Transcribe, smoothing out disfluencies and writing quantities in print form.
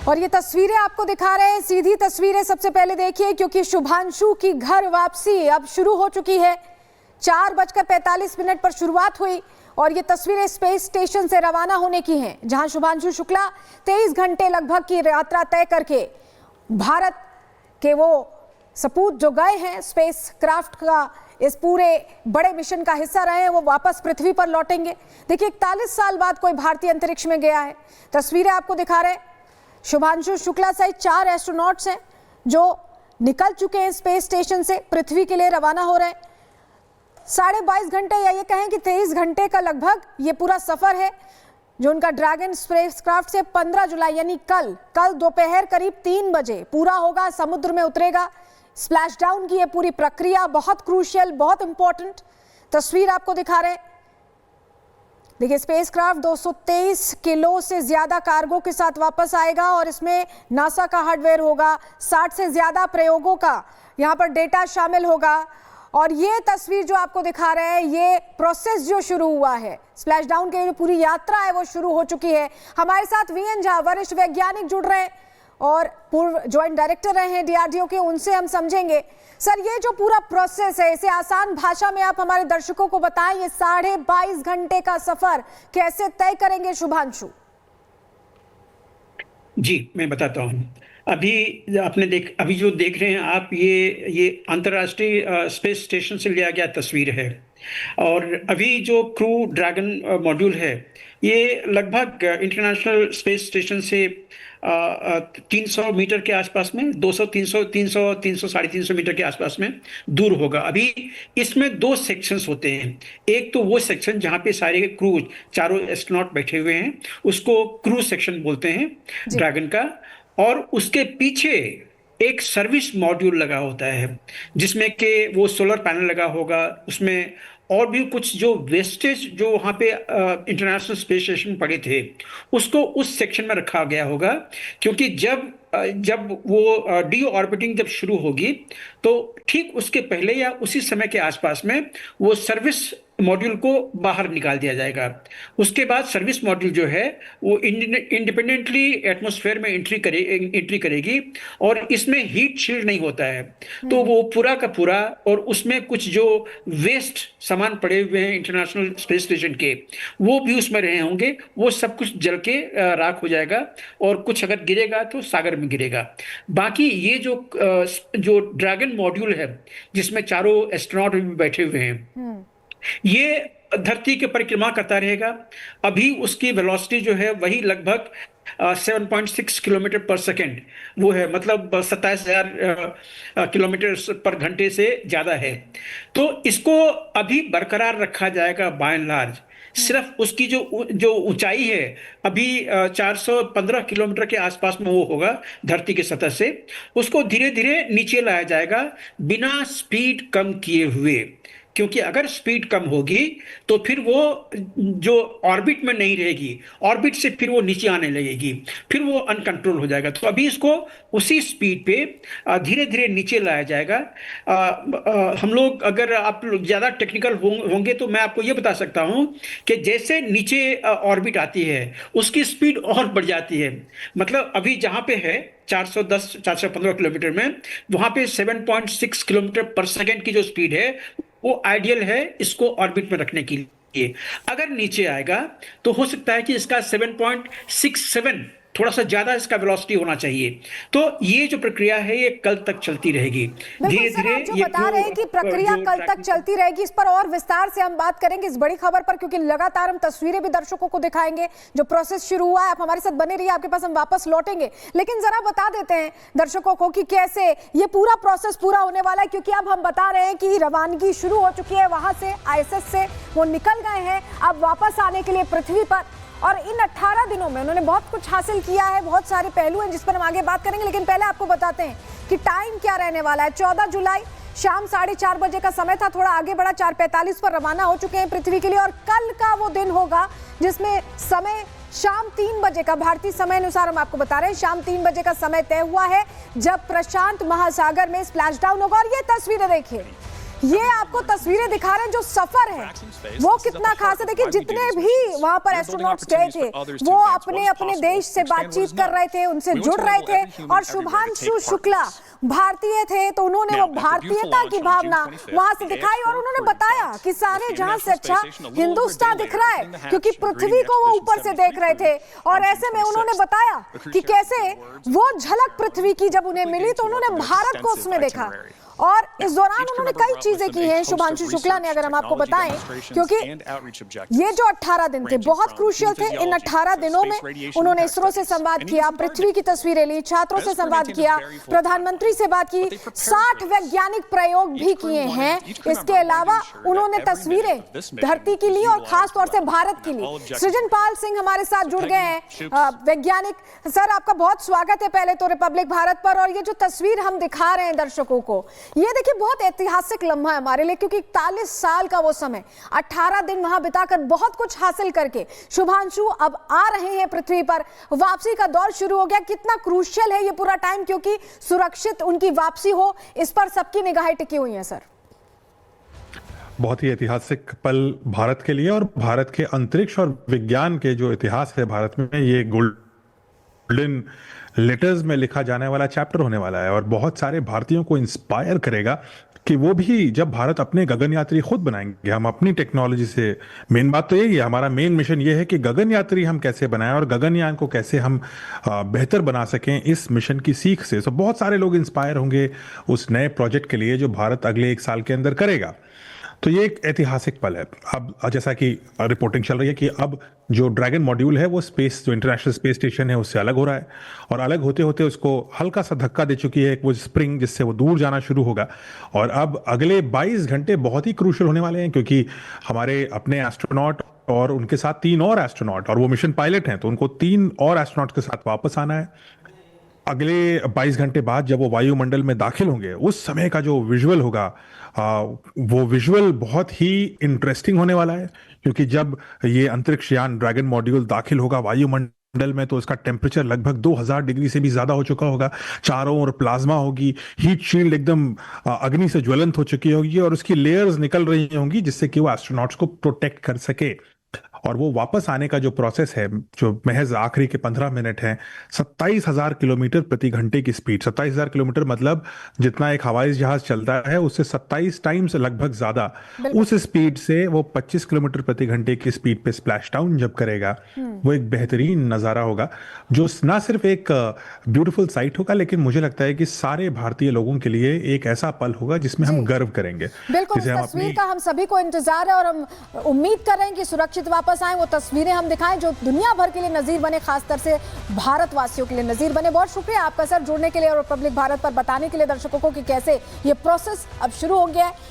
और ये तस्वीरें आपको दिखा रहे हैं, सीधी तस्वीरें सबसे पहले देखिए, क्योंकि शुभांशु की घर वापसी अब शुरू हो चुकी है। 4:45 पर शुरुआत हुई और ये तस्वीरें स्पेस स्टेशन से रवाना होने की हैं, जहां शुभांशु शुक्ला 23 घंटे लगभग की यात्रा तय करके भारत के वो सपूत जो गए हैं स्पेस क्राफ्ट का इस पूरे बड़े मिशन का हिस्सा रहे हैं, वो वापस पृथ्वी पर लौटेंगे। देखिए 41 साल बाद कोई भारतीय अंतरिक्ष में गया है। तस्वीरें आपको दिखा रहे हैं, शुभांशु शुक्ला सहित 4 एस्ट्रोनॉट्स हैं जो निकल चुके हैं स्पेस स्टेशन से, पृथ्वी के लिए रवाना हो रहे हैं। 22.5 घंटे या ये कहें कि 23 घंटे का लगभग ये पूरा सफर है जो उनका ड्रैगन स्पेसक्राफ्ट से 15 जुलाई यानी कल दोपहर करीब 3 बजे पूरा होगा, समुद्र में उतरेगा। स्प्लैश डाउन की ये पूरी प्रक्रिया बहुत क्रूशियल, बहुत इंपॉर्टेंट तस्वीर आपको दिखा रहे हैं। देखिए स्पेसक्राफ्ट 223 किलो से ज्यादा कार्गो के साथ वापस आएगा और इसमें नासा का हार्डवेयर होगा, 60 से ज्यादा प्रयोगों का यहाँ पर डेटा शामिल होगा। और ये तस्वीर जो आपको दिखा रहे हैं, ये प्रोसेस जो शुरू हुआ है, स्प्लैश डाउन की जो पूरी यात्रा है वो शुरू हो चुकी है। हमारे साथ वीएन झा वरिष्ठ वैज्ञानिक जुड़ रहे हैं और पूर्व ज्वाइंट डायरेक्टर रहे हैं डीआरडीओ के, उनसे हम समझेंगे। सर, ये जो पूरा प्रोसेस है, इसे आसान भाषा में आप हमारे दर्शकों को बताएं, ये 22.5 घंटे का सफर कैसे तय करेंगे शुभांशु? जी, मैं बताता हूँ। अभी जो देख रहे हैं आप, ये अंतर्राष्ट्रीय स्पेस स्टेशन से लिया गया तस्वीर है। और अभी जो क्रू ड्रैगन मॉड्यूल है, ये लगभग इंटरनेशनल स्पेस स्टेशन से 300 मीटर के आसपास में, 200 300 साढ़े 300 मीटर के आसपास में दूर होगा। अभी इसमें 2 सेक्शंस होते हैं। एक तो वो सेक्शन जहाँ पे सारे क्रू, चारों एस्ट्रोनॉट बैठे हुए हैं, उसको क्रू सेक्शन बोलते हैं ड्रैगन का। और उसके पीछे एक सर्विस मॉड्यूल लगा होता है जिसमें कि वो सोलर पैनल लगा होगा, उसमें और भी कुछ जो वेस्टेज जो वहाँ पे इंटरनेशनल स्पेस स्टेशन पड़े थे उसको उस सेक्शन में रखा गया होगा। क्योंकि जब वो डी ऑर्बिटिंग जब शुरू होगी तो ठीक उसके पहले या उसी समय के आसपास में वो सर्विस मॉड्यूल को बाहर निकाल दिया जाएगा। उसके बाद सर्विस मॉड्यूल जो है वो इंडिपेंडेंटली एटमॉस्फेयर में एंट्री करेगी और इसमें हीट शील्ड नहीं होता है, तो वो पूरा का पूरा, और उसमें कुछ जो वेस्ट सामान पड़े हुए हैं इंटरनेशनल स्पेस स्टेशन के, वो भी उसमें रहे होंगे। वो सब कुछ जल के राख हो जाएगा और कुछ अगर गिरेगा तो सागर में गिरेगा। बाकी ये जो ड्रैगन मॉड्यूल है जिसमें चारों एस्ट्रोनॉट भी बैठे हुए हैं, ये धरती की परिक्रमा करता रहेगा। अभी उसकी वेलोसिटी जो है वही लगभग 7.6 किलोमीटर पर सेकेंड वो है, मतलब 27,000 किलोमीटर पर घंटे से ज्यादा है। तो इसको अभी बरकरार रखा जाएगा बाय एंड लार्ज। सिर्फ उसकी जो ऊंचाई है अभी 415 किलोमीटर के आसपास में वो होगा धरती की सतह से। उसको धीरे धीरे नीचे लाया जाएगा बिना स्पीड कम किए हुए, क्योंकि अगर स्पीड कम होगी तो फिर वो जो ऑर्बिट में नहीं रहेगी, ऑर्बिट से फिर वो नीचे आने लगेगी, फिर वो अनकंट्रोल हो जाएगा। तो अभी इसको उसी स्पीड पे धीरे धीरे नीचे लाया जाएगा। हम लोग, अगर आप लोग ज़्यादा टेक्निकल होंगे तो मैं आपको ये बता सकता हूँ कि जैसे नीचे ऑर्बिट आती है उसकी स्पीड और बढ़ जाती है। मतलब अभी जहाँ पे है 415 किलोमीटर में, वहाँ पे 7.6 किलोमीटर पर सेकेंड की जो स्पीड है वो आइडियल है इसको ऑर्बिट में रखने के लिए। अगर नीचे आएगा तो हो सकता है कि इसका 7.67, थोड़ा सा ज्यादा इसका वेलोसिटी होना चाहिए। तो ये जो प्रक्रिया है ये कल तक चलती रहेगी। धीरे धीरे जो बता रहे हैं कि प्रक्रिया कल तक चलती रहेगी, इस पर और विस्तार से हम बात करेंगे इस बड़ी खबर पर, क्योंकि लगातार हम तस्वीरें भी दर्शकों को दिखाएंगे। जो प्रोसेस शुरू हुआ है, आप हमारे साथ बने रहिए, आपके पास हम वापस लौटेंगे। लेकिन जरा बता देते हैं दर्शकों को कि कैसे ये पूरा प्रोसेस पूरा होने वाला है, क्योंकि अब हम बता रहे हैं कि रवानगी शुरू हो चुकी है। वहां से ISS से वो निकल गए हैं अब वापस आने के लिए पृथ्वी पर। और इन 18 दिनों में उन्होंने बहुत कुछ हासिल किया है, बहुत सारे पहलू हैं जिस पर हम आगे बात करेंगे। लेकिन पहले आपको बताते हैं कि टाइम क्या रहने वाला है। 14 जुलाई शाम 4:30 बजे का समय था, थोड़ा आगे बढ़ा, 4:45 पर रवाना हो चुके हैं पृथ्वी के लिए। और कल का वो दिन होगा जिसमें समय शाम 3 बजे का, भारतीय समय अनुसार हम आपको बता रहे हैं, शाम 3 बजे का समय तय हुआ है जब प्रशांत महासागर में स्प्लैश डाउन होगा। और ये तस्वीरें देखिए, ये आपको तस्वीरें दिखा रहे हैं जो सफर है वो कितना खास है। देखिए जितने भी वहां पर एस्ट्रोनॉट्स गए थे वो अपने अपने देश से बातचीत कर रहे थे, उनसे जुड़ रहे थे। और शुभांशु शुक्ला भारतीय थे तो उन्होंने वो भारतीयता की भावना वहां से दिखाई और उन्होंने बताया कि सारे जहां से अच्छा हिंदुस्तान दिख रहा है, क्योंकि पृथ्वी को वो ऊपर से देख रहे थे। और ऐसे में उन्होंने बताया कि कैसे वो झलक पृथ्वी की जब उन्हें मिली तो उन्होंने भारत को उसमें देखा। और इस दौरान उन्होंने कई चीजें की हैं शुभांशु शुक्ला ने, अगर हम आपको बताएं, क्योंकि ये जो 18 दिन थे बहुत क्रूशियल थे। इन 18 दिनों में उन्होंने इसरो से संवाद किया, पृथ्वी की तस्वीरें ली, छात्रों से संवाद किया, प्रधानमंत्री से बात की, 60 वैज्ञानिक प्रयोग भी किए हैं। इसके अलावा उन्होंने तस्वीरें धरती की ली और खास तौर से भारत की ली। सृजनपाल सिंह हमारे साथ जुड़ गए हैं, वैज्ञानिक। सर आपका बहुत स्वागत है पहले तो रिपब्लिक भारत पर। और ये जो तस्वीर हम दिखा रहे हैं दर्शकों को, ये देखिए बहुत ऐतिहासिक लम्हा है हमारे लिए, क्योंकि 41 साल का वो समय, 18 दिन वहां बिताकर बहुत कुछ हासिल करके शुभांशु अब आ रहे हैं पृथ्वी पर। वापसी का दौर शुरू हो गया। कितना क्रूशियल है ये पूरा टाइम, क्योंकि सुरक्षित उनकी वापसी हो इस पर सबकी निगाहें टिकी हुई हैं। सर बहुत ही ऐतिहासिक पल भारत के लिए और भारत के अंतरिक्ष और विज्ञान के जो इतिहास है भारत में, ये गोल्डन लेटर्स में लिखा जाने वाला चैप्टर होने वाला है और बहुत सारे भारतीयों को इंस्पायर करेगा कि वो भी जब भारत अपने गगनयात्री खुद बनाएंगे, हम अपनी टेक्नोलॉजी से। मेन बात तो यही है, हमारा मेन मिशन ये है कि गगनयात्री हम कैसे बनाएं और गगनयान को कैसे हम बेहतर बना सकें इस मिशन की सीख से। तो बहुत सारे लोग इंस्पायर होंगे उस नए प्रोजेक्ट के लिए जो भारत अगले 1 साल के अंदर करेगा। तो ये एक ऐतिहासिक पल है। अब जैसा कि रिपोर्टिंग चल रही है कि अब जो ड्रैगन मॉड्यूल है वो स्पेस, जो इंटरनेशनल स्पेस स्टेशन है उससे अलग हो रहा है और अलग होते होते उसको हल्का सा धक्का दे चुकी है वो स्प्रिंग, जिससे वो दूर जाना शुरू होगा। और अब अगले 22 घंटे बहुत ही क्रूशियल होने वाले हैं, क्योंकि हमारे अपने एस्ट्रोनॉट और उनके साथ 3 और एस्ट्रोनॉट, और वो मिशन पायलट हैं तो उनको 3 और एस्ट्रोनॉट के साथ वापस आना है। अगले 22 घंटे बाद जब वो वायुमंडल में दाखिल होंगे उस समय का जो विजुअल होगा वो विजुअल बहुत ही इंटरेस्टिंग होने वाला है, क्योंकि जब ये अंतरिक्ष यान ड्रैगन मॉड्यूल दाखिल होगा वायुमंडल में तो उसका टेम्परेचर लगभग 2000 डिग्री से भी ज्यादा हो चुका होगा। चारों ओर प्लाज्मा होगी, हीट शील्ड एकदम अग्नि से ज्वलंत हो चुकी होगी और उसकी लेयर्स निकल रही होंगी जिससे कि वो एस्ट्रोनॉट्स को प्रोटेक्ट कर सके। और वो वापस आने का जो प्रोसेस है, जो महज आखिरी के 15 मिनट हैं, 27,000 किलोमीटर प्रति घंटे की स्पीड। 27,000 किलोमीटर मतलब जितना एक हवाई जहाज चलता है उससे 27 टाइम्स लगभग ज्यादा। उस स्पीड से वो 25 किलोमीटर प्रति घंटे की स्पीड पे स्प्लैश डाउन जब करेगा वो एक बेहतरीन नजारा होगा, जो ना सिर्फ एक ब्यूटीफुल साइट होगा लेकिन मुझे लगता है कि सारे भारतीय लोगों के लिए एक ऐसा पल होगा जिसमें हम गर्व करेंगे। बिल्कुल, तस्वीर का हम सभी को इंतजार है और हम उम्मीद कर रहे हैं कि सुरक्षित वापस आए, वो तस्वीरें हम दिखाएं जो दुनिया भर के लिए नजीर बने, खासकर से भारतवासियों के लिए नजीर बने। बहुत शुक्रिया आपका सर जुड़ने के लिए और रिपब्लिक भारत पर बताने के लिए दर्शकों को कि कैसे ये प्रोसेस अब शुरू हो गया है।